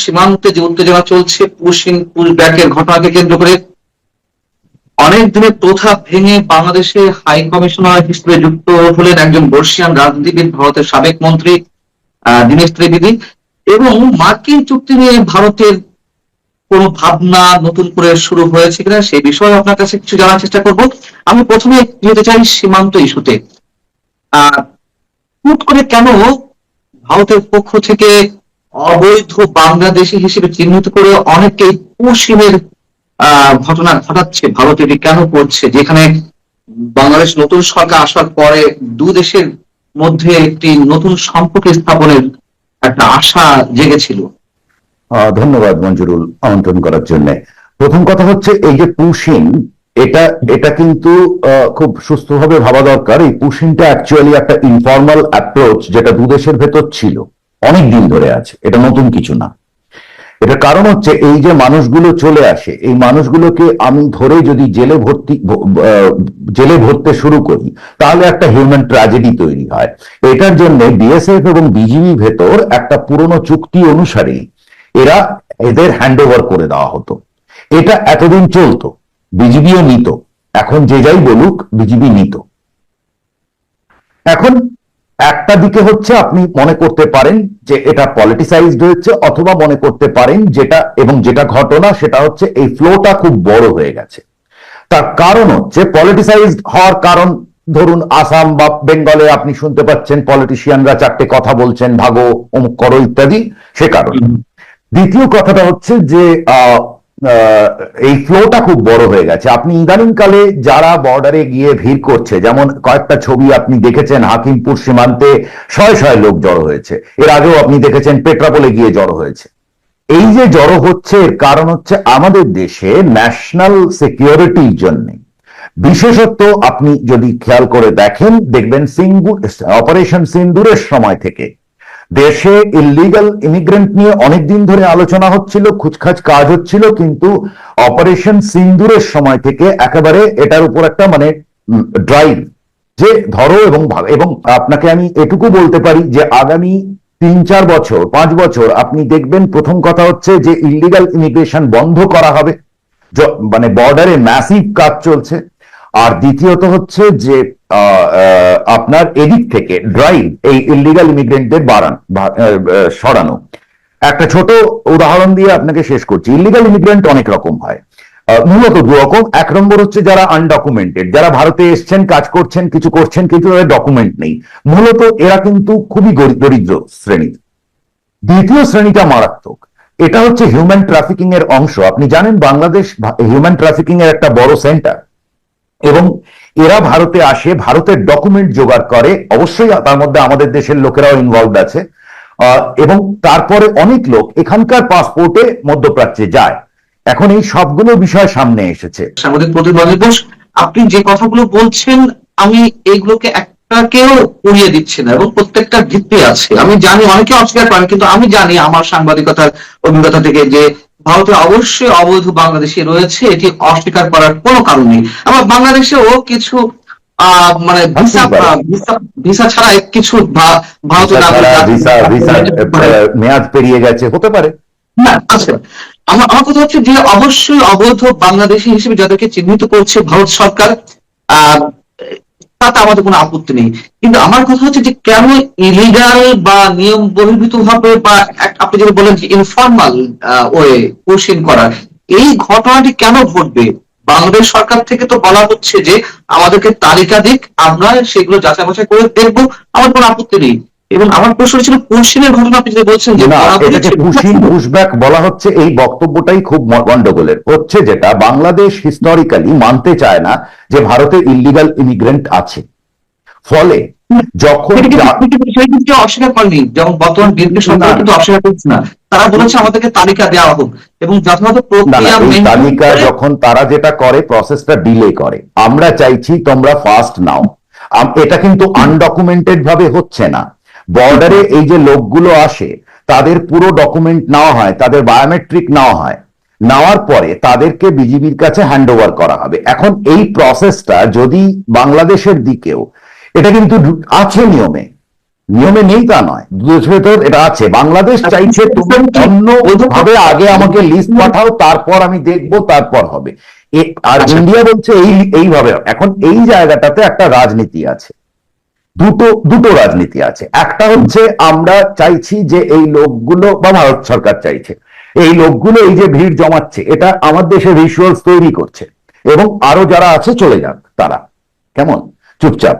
সীমান্তে যে উত্তেজনা চলছে পুশিং পুশব্যাকের ঘটনাকে কেন্দ্র করে অনেক দিনের প্রথা ভেঙে বাংলাদেশে হাই কমিশনার হিসেবে যুক্ত হলেন একজন বর্ষিয়ান রাজনীতিবিদ, ভারতের সাবেক মন্ত্রী দীনেশ ত্রিবেদী। এবং মার্কিন চুক্তি নিয়ে ভারতের কোন ভাবনা নতুন করে শুরু হয়েছে কিনা সেই বিষয়ে আপনার কাছে কিছু জানার চেষ্টা করব। আমি প্রথমে যেতে চাই সীমান্ত ইস্যুতে। আহ হুট করে কেন ভারতের পক্ষ থেকে অবৈধ বাংলাদেশি হিসেবে চিহ্নিত করে অনেকেই পুশিনের ঘটনা ঘটাচ্ছে? ভারত এটি কেন করছে, যেখানে বাংলাদেশ নতুন সরকার আসার পরে দু দেশের মধ্যে একটি নতুন সম্পর্ক স্থাপনের একটা আশা জেগেছিল? ধন্যবাদ মঞ্জুরুল আমন্ত্রণ করার জন্য। প্রথম কথা হচ্ছে এই যে পুশিং, এটা এটা কিন্তু খুব সুস্থভাবে ভাবা দরকার। এই পুশিংটা অ্যাকচুয়ালি একটা ইনফর্মাল অ্যাপ্রোচ যেটা দুদেশের ভেতর ছিল, অনেক দিন ধরে আছে, এটা নতুন কিছু না। এটার কারণ হচ্ছে এই যে মানুষগুলো চলে আসে, এই মানুষগুলোকে আমি ধরে যদি জেলে ভরতে শুরু করি তাহলে একটা হিউম্যান ট্র্যাজেডি তৈরি হয়। এটার জন্য বিএসএফ এবং বিজিবি ভেতর একটা পুরনো চুক্তি অনুসারে এদের হ্যান্ড ওভার করে দেওয়া হতো। এটা এতদিন চলতো, বিজিবিও নিত। এখন যে যাই বলুক, বিজিবি নিত। এখন একটা দিকে হচ্ছে আপনি মনে করতে পারেন যে এটা পলিটিসাইজড হয়েছে, অথবা মনে করতে পারেন যেটা ঘটনা সেটা হচ্ছে এই ফ্লোটা খুব বড় হয়ে গেছে। তার কারণ হচ্ছে পলিটিসাইজড হওয়ার কারণ, ধরুন আসাম বা বেঙ্গলে আপনি শুনতে পাচ্ছেন পলিটিশিয়ানরা চারটে কথা বলছেন, ভাগো অমুক করো ইত্যাদি, সে কারণ। দ্বিতীয় কথাটা হচ্ছে যে এই ফ্লোটা খুব বড় হয়ে গেছে। আপনি ইদানিংকালে যারা বর্ডারে গিয়ে ভিড় করছে, যেমন কয়েকটা ছবি আপনি দেখেছেন, হাকিমপুর সীমান্তে শয়ে শয়ে লোক জড়ো হয়েছে। এর আগেও আপনি দেখেছেন পেট্রাপোলে গিয়ে জড়ো হয়েছে। এই যে জড়ো হচ্ছে, এর কারণ হচ্ছে আমাদের দেশে ন্যাশনাল সিকিউরিটির জন্য, বিশেষত আপনি যদি খেয়াল করে দেখবেন অপারেশন সিন্দুরের সময় থেকে দেশে ইল্লিগাল ইমিগ্রেন্ট নিয়ে অনেকদিন ধরে আলোচনা হচ্ছিল, খুচখাচ কাজ হচ্ছিল, কিন্তু অপারেশন সিন্দুরের সময় থেকে একেবারে এটার উপর একটা ড্রাইভ, যে ধরো এবং আপনাকে আমি এটুকু বলতে পারি যে আগামী 3-4 বছর 5 বছর আপনি দেখবেন, প্রথম কথা হচ্ছে যে ইল্লিগাল ইমিগ্রেশন বন্ধ করা হবে, বর্ডারে ম্যাসিভ কাজ চলছে। আর দ্বিতীয়ত হচ্ছে যে আপনার এদিক থেকে ড্রাইভ, এই ইল্লিগাল ইমিগ্রেন্টদের সরানো। একটা ছোট উদাহরণ দিয়ে আপনাকে শেষ করছি। ইল্লিগাল ইমিগ্রেন্ট অনেক রকম হয়, মূলত দু রকম। এক নম্বর হচ্ছে যারা আনডকুমেন্টেড, যারা ভারতে এসছেন, কাজ করছেন, কিছু করছেন, কিন্তু তাদের ডকুমেন্ট নেই। মূলত এরা কিন্তু খুবই দরিদ্র শ্রেণীর। দ্বিতীয় শ্রেণীটা মারাত্মক, এটা হচ্ছে হিউম্যান ট্রাফিকিং এর অংশ। আপনি জানেন বাংলাদেশ হিউম্যান ট্রাফিকিং এর একটা বড় সেন্টার, এবং এরা ভারতে আসে, ভারতের ডকুমেন্ট জোগাড় করে, অবশ্যই তার মধ্যে আমাদের দেশের লোকেরাও ইনভলভ আছে, এবং তারপরে অনেক লোক এখানকার পাসপোর্টে মধ্যপ্রাচ্যে যায়। এখন এই সবগুলো বিষয় সামনে এসেছে। সাংবাদিক প্রতিনিধি দিবস, আপনি যে কথাগুলো বলছেন আমি এইগুলোকে একটাকেও উড়িয়ে দিচ্ছি না, এবং প্রত্যেকটা ভিত্তি আছে। আমি জানি অনেকে অস্বীকার করেন, কিন্তু আমি জানি আমার সাংবাদিকতার অভিজ্ঞতা থেকে যে ভারতে অবশ্যই অবৈধ বাংলাদেশি রয়েছে, এটি অস্বীকার করার কোনো কারণ নেই। আবার বাংলাদেশেও কিছু ভিসা ছাড়া কিছু ভারতীয় মেয়াদ পেরিয়ে গেছে, হতে পারে না। আচ্ছা, আমার কথা হচ্ছে যে অবশ্যই অবৈধ বাংলাদেশি হিসেবে যাদেরকে চিহ্নিত করছে ভারত সরকার, তাতে আমাদের কোনো আপত্তি নেই। কিন্তু আমার কথা হচ্ছে যে কেন ইলিগাল বা নিয়ম বহির্ভূত ভাবে, বা আপনি যদি বলেন যে ইনফর্মাল ওয়ে কোশ্চেন করা, এই ঘটনাটি কেন ঘটবে? বাংলাদেশ সরকার থেকে তো বলা হচ্ছে যে আমাদেরকে তালিকা দিক, আমরা সেগুলো যাচাই বাছাই করে দেখবো, আমার কোনো আপত্তি নেই। এবং আমার প্রশ্ন ছিল পুশিনের ঘটনা, আপনি যে বলছেন যে পুশিং পুশব্যাক বলা হচ্ছে, এই বক্তব্যটাই খুব গন্ডগোলের হচ্ছে, যেটা বাংলাদেশ হিস্টোরিক্যালি মানতে চায় না যে ভারতে ইল্লিগাল ইমিগ্রেন্ট আছে। ফলে যখন অস্বীকার করেনি, যেমন বর্তমান বিএনপি সরকার কিন্তু অস্বীকার করছে না, তারা বলেছে আমাদেরকে তালিকা দেওয়া হোক, এবং যথাযথ তালিকা যখন তারা যেটা করে, প্রসেসটা ডিলে করে। আমরা চাইছি তোমরা ফাস্ট নাও। এটা কিন্তু আনডকুমেন্টেড ভাবে হচ্ছে না। বর্ডারে এই যে লোকগুলো আসে, তাদের পুরো ডকুমেন্ট নেওয়া হয়, তাদের বায়োমেট্রিক নেওয়া হয়, নেওয়ার পরে তাদেরকে বিজিবির কাছে হ্যান্ড ওভার করা হবে। এখন এই প্রসেসটা যদি বাংলাদেশের দিকেও, এটা কিন্তু আছে নিয়মে, নিয়মে নেই তা নয়, দুদেশের ভেতর এটা আছে। বাংলাদেশ চাইছে তুমি অন্য ভাবে আগে আমাকে লিস্ট পাঠাও, তারপর আমি দেখবো, তারপর হবে। আর ইন্ডিয়া বলছে এইভাবে। এখন এই জায়গাটাতে একটা রাজনীতি আছে, দুটো রাজনীতি আছে। একটা হচ্ছে আমরা চাইছি যে এই লোকগুলো, বা ভারত সরকার চাইছে এই লোকগুলো এই যে ভিড় জমাচ্ছে, এটা আমার দেশে ভিজুয়ালস তৈরি করছে, এবং আরো যারা আছে চলে যাক তারা, কেমন চুপচাপ।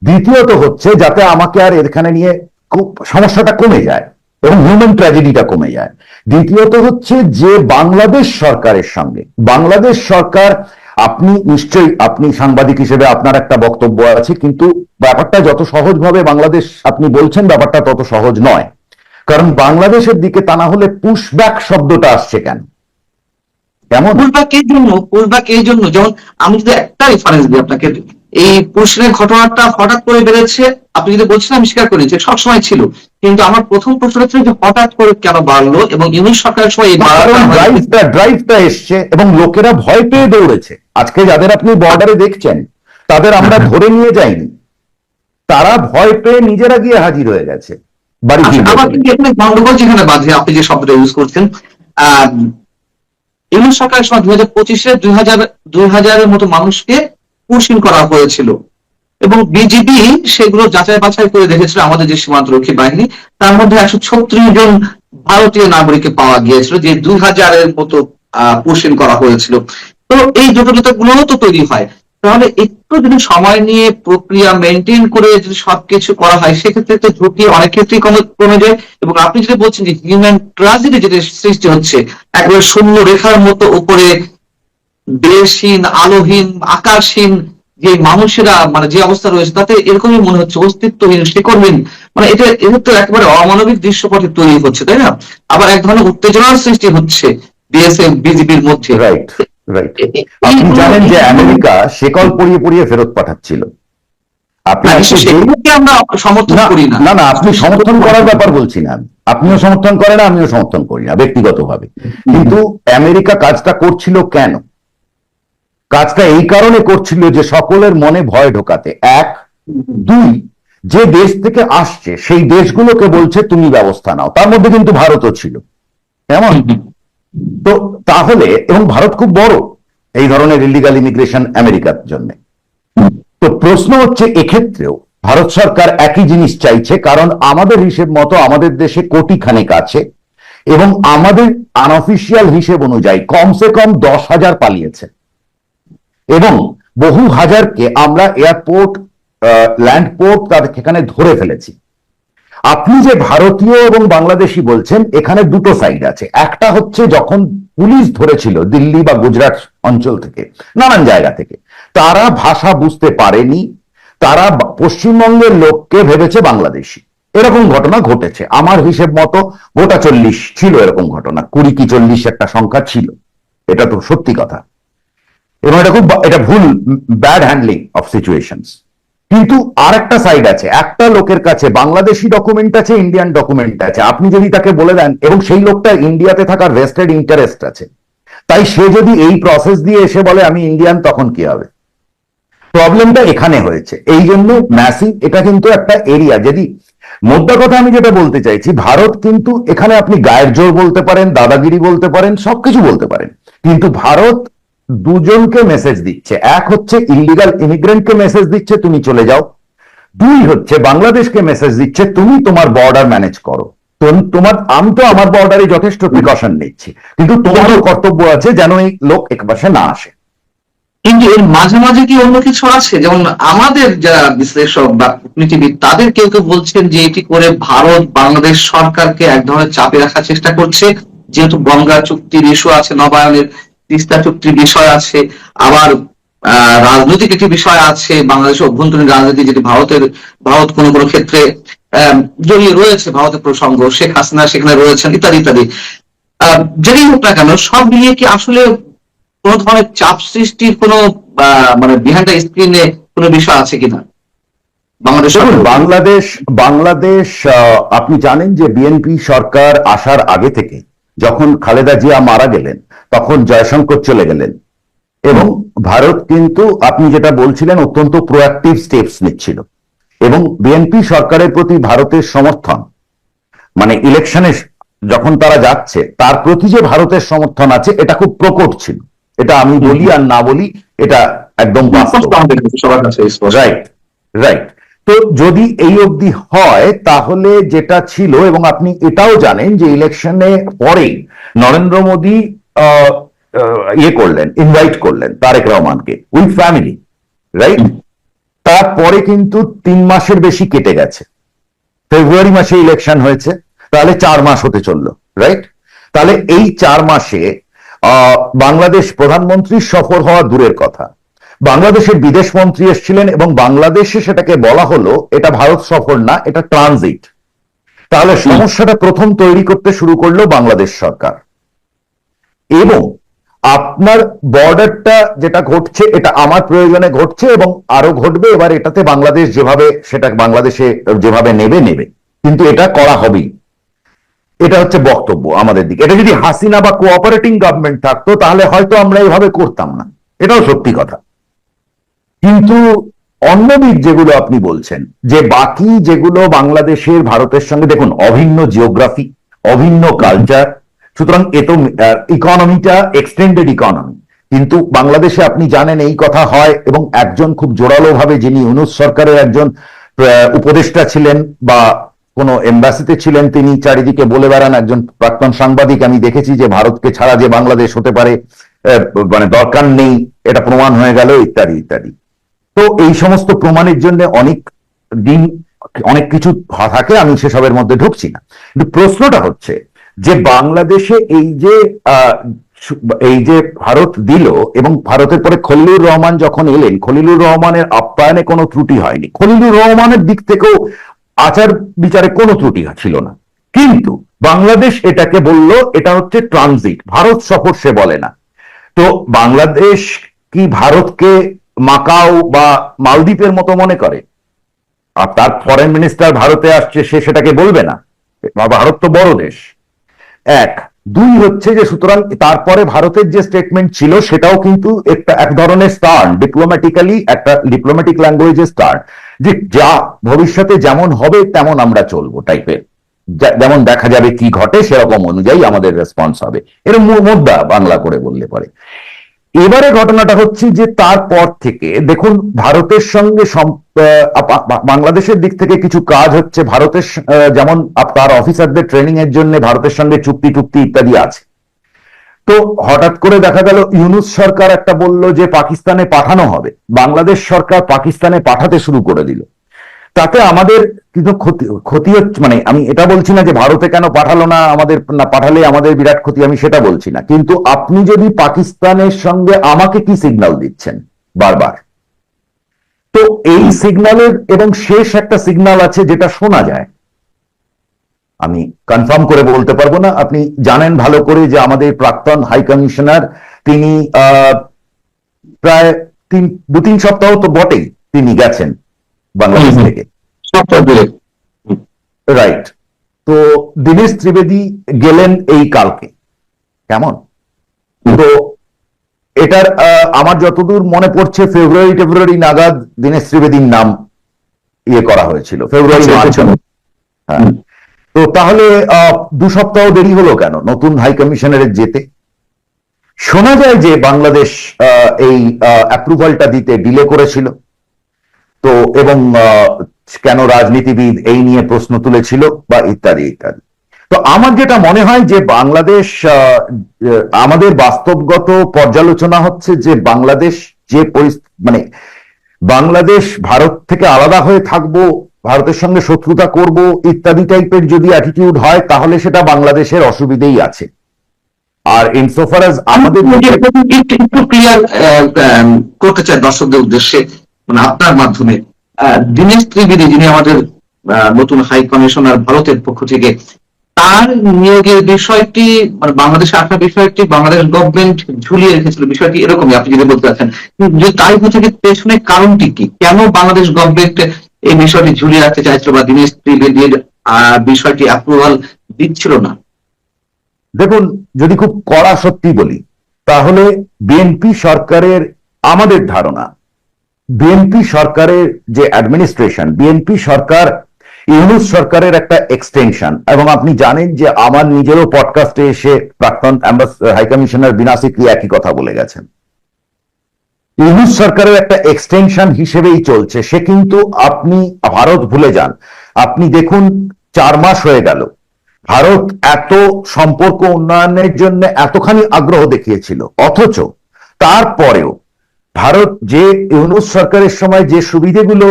দ্বিতীয়ত হচ্ছে যাতে আমাকে আর এখানে নিয়ে খুব সমস্যাটা কমে যায় এবং হিউম্যান ট্র্যাজেডিটা কমে যায়। দ্বিতীয়ত হচ্ছে যে বাংলাদেশ সরকারের সঙ্গে, বাংলাদেশ সরকার, আপনি নিশ্চয়ই, আপনি সাংবাদিক হিসেবে আপনার একটা বক্তব্য আছে, কিন্তু ব্যাপারটা যত সহজভাবে বাংলাদেশ আপনি বলছেন, ব্যাপারটা তত সহজ নয়। কারণ বাংলাদেশের দিকে তা না হলে পুশব্যাক শব্দটা আসছে কেন? কেমন পুশব্যাক এই জন্য, যেমন আমি যদি একটা রেফারেন্স দিই আপনাকে, এই পুশব্যাক ঘটনাটা হঠাৎ করে বেড়েছে। আপনি যদি বলছেন, আমি স্বীকার করি যে সবসময় ছিল, কিন্তু আমার প্রথম প্রশ্ন হচ্ছে যে হঠাৎ করে কেন বাড়লো, এবং ইউনিট সরকারের সময় এই ড্রাইভটা এসছে এবং লোকেরা ভয় পেয়ে দৌড়েছে। আজকে যাদের আপনি বর্ডারে দেখছেন তাদের আমরা ধরে নিয়ে যাইনি, তারা ভয় পেয়ে নিজেরা গিয়ে হাজির হয়ে গেছে বাড়ি। আবার কিন্তু এখানে গন্ডগোল যেখানে বাঁধে, আপনি যে শব্দটা ইউজ করছেন, ইউনিট সরকারের সময় 2025-এ 2000-এর মতো মানুষকে পুশিং করা হয়েছিল, এবং বিজিবি সেগুলো যাচাই বাছাই করে দেখেছিল আমাদের যে সীমান্তরক্ষী বাহিনী, তার মধ্যে 136 জন ভারতীয় নাগরিককে পাওয়া গিয়েছিল, যে 2000-এর মতো পুশিং করা হয়েছিল। তো এই জটিলতা গুলো তো তৈরি হয়। তাহলে একটু যদি সময় নিয়ে প্রক্রিয়া মেনটেন করে যদি সবকিছু করা হয়, সেক্ষেত্রে তো ঝুঁকি অনেক ক্ষেত্রেই কমে যায়। এবং আপনি যেটা বলছেন যে হিউম্যান ট্র্যাজেডি যেটা সৃষ্টি হচ্ছে, একবারে শূন্য রেখার মতো উপরে দেশহীন, আলোহীন, আকাশহীন যে মানুষেরা, মানে যে অবস্থা রয়েছে, তাতে এরকমই মনে হচ্ছে, অস্তিত্বহীন, শিকড়হীন। মানে এটা তো একেবারে অমানবিক দৃশ্যপটে তৈরি হচ্ছে, তাই না? আবার এক ধরনের উত্তেজনার সৃষ্টি হচ্ছে বিএসএফ বিজিবির মধ্যে। Right, right. আপনি জানেন যে আমেরিকা শেকল পরিয়ে পরিয়ে ফেরত পাঠাচ্ছিল। আমরা সমর্থন করি না, না, আপনি সমর্থন করার ব্যাপার বলছি না, আপনিও সমর্থন করেন, আমিও সমর্থন করি না ব্যক্তিগতভাবে। কিন্তু আমেরিকা কাজটা করছিল কেন? কাজটা এই কারণে করছিল যে সকলের মনে ভয় ঢোকাতে, এক। দুই, যে দেশ থেকে আসছে সেই দেশগুলোকে বলছে তুমি ব্যবস্থা নাও, তার মধ্যে কিন্তু ভারতও ছিল, এমন তো। তাহলে, এবং ভারত খুব বড় এই ধরনের ইলিগাল ইমিগ্রেশন আমেরিকার জন্য। তো প্রশ্ন হচ্ছে এক্ষেত্রেও ভারত সরকার একই জিনিস চাইছে, কারণ আমাদের হিসেব মতো আমাদের দেশে কোটি খানেক আছে, এবং আমাদের আনঅফিসিয়াল হিসেব অনুযায়ী কমসে কম 10,000 পালিয়েছে, এবং বহু হাজারকে আমরা এয়ারপোর্ট, ল্যান্ড পোর্ট, তাদের এখানে ধরে ফেলেছি। আপনি যে ভারতীয় এবং বাংলাদেশি বলছেন, এখানে দুটো সাইড আছে। একটা হচ্ছে যখন পুলিশ ধরেছিল দিল্লি বা গুজরাট অঞ্চল থেকে, নানান জায়গা থেকে, তারা ভাষা বুঝতে পারেনি, তারা পশ্চিমবঙ্গের লোককে ভেবেছে বাংলাদেশি। এরকম ঘটনা ঘটেছে আমার হিসেব মতো গোটা 40 ছিল এরকম ঘটনা, 20 কি 40 একটা সংখ্যা ছিল, এটা তো সত্যি কথা। এবং এটা ভুল, ব্যাড হ্যান্ডলিং অফ সিচুয়েশনস। কিন্তু আর একটা সাইড আছে, একটা লোকের কাছে বাংলাদেশি ডকুমেন্ট আছে, ইন্ডিয়ান ডকুমেন্ট আছে। আপনি যদি তাকে বলে দেন, এবং সেই লোকটা ইন্ডিয়াতে থাকার ভেস্টেড ইন্টারেস্ট আছে, তাই সে যদি এই প্রসেস দিয়ে এসে বলে আমি ইন্ডিয়ান, তখন কি হবে? প্রবলেমটা এখানে হয়েছে। এই জন্য ম্যাসিভ, এটা কিন্তু একটা এরিয়া। যদি মোদ্দা কথা আমি যেটা বলতে চাইছি, ভারত কিন্তু এখানে আপনি গায়ের জোর বলতে পারেন, দাদাগিরি বলতে পারেন, সবকিছু বলতে পারেন, কিন্তু ভারত দুজনকে মেসেজ দিচ্ছে। এক হচ্ছে ইলিগাল ইমিগ্রেন্টকে মেসেজ দিচ্ছে তুমি চলে যাও, দুই হচ্ছে বাংলাদেশকে মেসেজ দিচ্ছে তুমি তোমার বর্ডার ম্যানেজ করো। আমি তো আমার বর্ডারে যথেষ্ট প্রিকশন নিচ্ছি, কিন্তু তোমারও কর্তব্য আছে যেন এই লোক একপাশে না আসে। কিন্তু এর মাঝে মাঝে কি অন্য কিছু আছে? যেমন আমাদের যারা বিশ্লেষক বা কূটনীতিবিদ, তাদের কেউ কেউ বলছেন যে এটি করে ভারত বাংলাদেশ সরকারকে এক ধরনের চাপে রাখার চেষ্টা করছে, যেহেতু গঙ্গা চুক্তির ইস্যু আছে, নবায়নের, তিস্তা চুক্তির বিষয় আছে, আবার রাজনৈতিক একটি বিষয় আছে, বাংলাদেশের অভ্যন্তরীণ রাজনীতি, যেটি ভারত কোনো কোনো ক্ষেত্রে জড়িয়ে রয়েছে, ভারতের প্রসঙ্গ, শেখ হাসিনা সেখানে রয়েছেন, ইত্যাদি ইত্যাদি। যেটি হোক না কেন, সব মিলিয়ে কি আসলে কোন ধরনের চাপ সৃষ্টির কোন মানে বিহাইন্ড দ্য স্ক্রিনে কোন বিষয় আছে কিনা বাংলাদেশ? আপনি জানেন যে বিএনপি সরকার আসার আগে থেকে, যখন খালেদা জিয়া মারা গেলেন, তখন জয়শঙ্কর চলে গেলেন, এবং ভারত কিন্তু আপনি যেটা বলছিলেন অত্যন্ত প্রোঅ্যাক্টিভ স্টেপস নিচ্ছিল। এবং বিএনপি সরকারের প্রতি ভারতের সমর্থন, মানে ইলেকশনে যখন তারা যাচ্ছে তার প্রতি যে ভারতের সমর্থন আছে এটা খুব প্রকট ছিল। এটা আমি বলি আর না বলি, এটা একদম বাস্তব। আমাদের কাছে সবার কাছে স্পষ্ট। Right, right. তো যদি এই অবধি হয় তাহলে যেটা ছিল, এবং আপনি এটাও জানেন যে ইলেকশনে পরে নরেন্দ্র মোদী ইয়ে করলেন, ইনভাইট করলেন তারেক রহমানকে উইথ ফ্যামিলি, রাইট? তারপরে কিন্তু 3 মাসের বেশি কেটে গেছে, ফেব্রুয়ারি মাসে ইলেকশন হয়েছে, তাহলে 4 মাস হতে চললো, রাইট? তাহলে এই 4 মাসে বাংলাদেশ প্রধানমন্ত্রী সফর হওয়া দূরের কথা, বাংলাদেশের বিদেশ মন্ত্রী এসেছিলেন এবং বাংলাদেশে সেটাকে বলা হলো এটা ভারত সফর না, এটা ট্রানজিট। তাহলে সমস্যাটা প্রথম তৈরি করতে শুরু করলো বাংলাদেশ সরকার। এবং আপনার বর্ডারটা যেটা ঘটছে এটা আমার প্রয়োজনে ঘটছে এবং আরো ঘটবে, এবার এটাতে বাংলাদেশ যেভাবে সেটা বাংলাদেশে যেভাবে নেবে, কিন্তু এটা করা হবেই। এটা হচ্ছে বক্তব্য আমাদের দিকে। এটা যদি হাসিনা বা কোঅপারেটিং গভর্নমেন্ট থাকতো তাহলে হয়তো আমরা এভাবে করতাম না, এটাও সত্যি কথা। কিন্তু অন্য দিক যেগুলো আপনি বলছেন, যে বাকি যেগুলো বাংলাদেশের ভারতের সঙ্গে, দেখুন অভিন্ন জিওগ্রাফি, অভিন্ন কালচার, সুতরাং এ তো ইকোনমিটা এক্সটেন্ডেড ইকোনমি। কিন্তু বাংলাদেশে আপনি জানেন এই কথা হয়, এবং একজন খুব জোরালো ভাবে, যিনি ইউনূস সরকারের একজন উপদেষ্টা ছিলেন বা কোন এম্বাসিতে ছিলেন, তিনি চারিদিকে বলে বেড়ান, একজন প্রাক্তন সাংবাদিক, আমি দেখেছি যে ভারতকে ছাড়া যে বাংলাদেশ হতে পারে মানে দরকার নেই, এটা প্রমাণ হয়ে গেল, ইত্যাদি ইত্যাদি। তো এই সমস্ত প্রমাণের জন্য অনেক দিন অনেক কিছু থাকে, আমি সেসবের মধ্যে ঢুকছি না। কিন্তু প্রশ্নটা হচ্ছে যে বাংলাদেশে এই যে ভারত দিল, এবং ভারতের পরে খলিলুর রহমান যখন এলেন, খলিলুর রহমানের আপ্যায়নে কোনো ত্রুটি হয়নি, খলিলুর রহমানের দিক থেকেও আচার বিচারে কোনো ত্রুটি ছিল না, কিন্তু বাংলাদেশ এটাকে বলল এটা হচ্ছে ট্রানজিট, ভারত সফর সে বলে না। তো বাংলাদেশ কি ভারতকে মাকাও বা মালদ্বীপের মতো মনে করে? আর তার ফরেন মিনিস্টার ভারতে আসছে, সে সেটাকে বলবে না? ভারত তো বড় দেশ, এক। দুই হচ্ছে যে সুতরাং তারপরে ভারতের যে স্টেটমেন্ট ছিল সেটাও কিন্তু এক ধরনের স্টার্ন, ডিপ্লোম্যাটিক্যালি একটা ডিপ্লোম্যাটিক ল্যাঙ্গুয়েজের স্টার্ন, যে যা ভবিষ্যতে যেমন হবে তেমন আমরা চলবো টাইপের, যেমন দেখা যাবে কি ঘটে সেরকম অনুযায়ী আমাদের রেসপন্স হবে, এর মুদ্রা বাংলা করে বললে পরে। এবারে ঘটনাটা হচ্ছে যে তারপর থেকে দেখুন ভারতের সঙ্গে বাংলাদেশের দিক থেকে কিছু কাজ হচ্ছে, ভারতের যেমন তার অফিসারদের ট্রেনিং এর জন্য ভারতের সঙ্গে চুক্তি ইত্যাদি আছে। তো হঠাৎ করে দেখা গেল ইউনূস সরকার একটা বলল যে পাকিস্তানে পাঠানো হবে, বাংলাদেশ সরকার পাকিস্তানে পাঠাতে শুরু করে দিল। তাতে আমাদের কিন্তু ক্ষতি হচ্ছে, মানে আমি এটা বলছি না যে ভারতে কেন পাঠালো না, আমাদের না পাঠালে আমাদের বিরাট ক্ষতি, আমি সেটা বলছি না। কিন্তু আপনি যদি পাকিস্তানের সঙ্গে আমাকে কি সিগন্যাল দিচ্ছেন বারবার, তো এই সিগন্যালের এবং শেষ একটা সিগন্যাল আছে যেটা শোনা যায়, আমি কনফার্ম করে বলতে পারবো না, আপনি জানেন ভালো করে যে আমাদের প্রাক্তন হাই কমিশনার তিনি প্রায় 2-3 সপ্তাহ তো বটেই তিনি গেছেন বাংলাদেশ থেকে, রাইট? তো দীনেশ ত্রিবেদী গেলেন এই কালকে, কেমন? তো এটার আমার যতদূর মনে পড়ছে ফেব্রুয়ারি নাগাদ দীনেশ ত্রিবেদীর নাম ইয়ে করা হয়েছিল, ফেব্রুয়ারি মার্চ। হ্যাঁ, তো তাহলে 2 সপ্তাহ দেরি হলো কেন নতুন হাই কমিশনারের যেতে? শোনা যায় যে বাংলাদেশ এই অ্যাপ্রুভালটা দিতে ডিলে করেছিল, তো এবং কেন রাজনীতিবিদ এই নিয়ে প্রশ্ন তুলেছিল বা ইত্যাদি ইত্যাদি। তো আমার যেটা মনে হয় যে বাংলাদেশ, আমাদের বাস্তবগত পর্যালোচনা হচ্ছে যে বাংলাদেশ যে মানে বাংলাদেশ ভারত থেকে আলাদা হয়ে থাকবো, ভারতের সঙ্গে শত্রুতা করব ইত্যাদি টাইপের যদি অ্যাটিটিউড হয় তাহলে সেটা বাংলাদেশের অসুবিধেই আছে। আর ইনসোফার অ্যাজ আমাদের একটু ক্লিয়ার করতে চাই দর্শকদের উদ্দেশ্যে, মানে আপনার মাধ্যমে, দীনেশ ত্রিবেদী যিনি আমাদের নতুন হাই কমিশনার ভারতের পক্ষ থেকে, তার নিয়োগের বিষয়টি, মানে বাংলাদেশে আসার বিষয়টি বাংলাদেশ গভর্নমেন্ট ঝুলিয়ে রেখেছিল, বিষয়টি এরকমই আপনি যদি বলতে চাচ্ছেন, যে তাই হচ্ছে পেছনে কারণটি কি, কেন বাংলাদেশ গভর্নমেন্ট এই বিষয়টি ঝুলিয়ে রাখতে চাইছিল বা দীনেশ ত্রিবেদীর বিষয়টি অ্যাপ্রুভাল দিচ্ছিল না? দেখুন, যদি খুব কড়া সত্যি বলি তাহলে বিএনপি সরকারের আমাদের ধারণা বিএনপি সরকারের যে অ্যাডমিনিস্ট্রেশন, বিএনপি সরকার ইউনূস সরকারের একটা এক্সটেনশন, এবং আপনি জানেন যে আমার নিজেরও পডকাস্টে এসে প্রাক্তন হাই কমিশনার বিনা সিকরি একই কথা বলে গেছেন। ইউনূস সরকারের একটা এক্সটেনশন হিসেবেই চলছে সে, কিন্তু আপনি ভারত ভুলে যান। আপনি দেখুন 4 মাস হয়ে গেল, ভারত এত সম্পর্ক উন্নয়নের জন্য এতখানি আগ্রহ দেখিয়েছিল, অথচ তারপরেও ভারত যে ইউনূস সরকারের সময় যে সুবিধেগুলো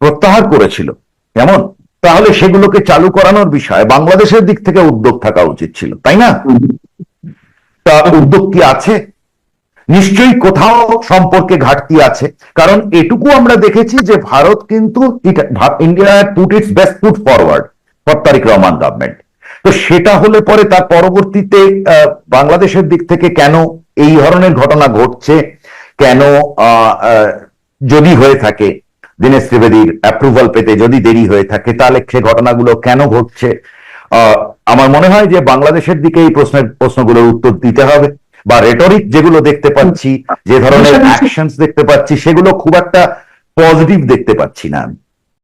প্রত্যাহার করেছিল, কেমন, তাহলে সেগুলোকে চালু করানোর বিষয়ে বাংলাদেশের দিক থেকে উদ্যোগ থাকা উচিত ছিল, তাই না? তা উদ্যোগ কি আছে? নিশ্চয়ই কোথাও সম্পর্কে ঘাটতি আছে, কারণ এটুকু আমরা দেখেছি যে ভারত কিন্তু India put its best foot forward for Tarek Rahman government. তো সেটা হলে পরে তার পরবর্তীতে বাংলাদেশের দিক থেকে কেন এই ধরনের ঘটনা ঘটছে, কেন যদি হয়ে থাকে দীনেশ ত্রিবেদীর অ্যাপ্রুভাল পেতে যদি দেরি হয়ে থাকে, তাহলে সে ঘটনাগুলো কেন ঘটছে? আমার মনে হয় যে বাংলাদেশের দিকে এই প্রশ্নগুলোর উত্তর দিতে হবে, বা রেটরিক যেগুলো দেখতে পাচ্ছি, যে ধরনের অ্যাকশনস দেখতে পাচ্ছি, সেগুলো খুব একটা পজিটিভ দেখতে পাচ্ছি না আমি।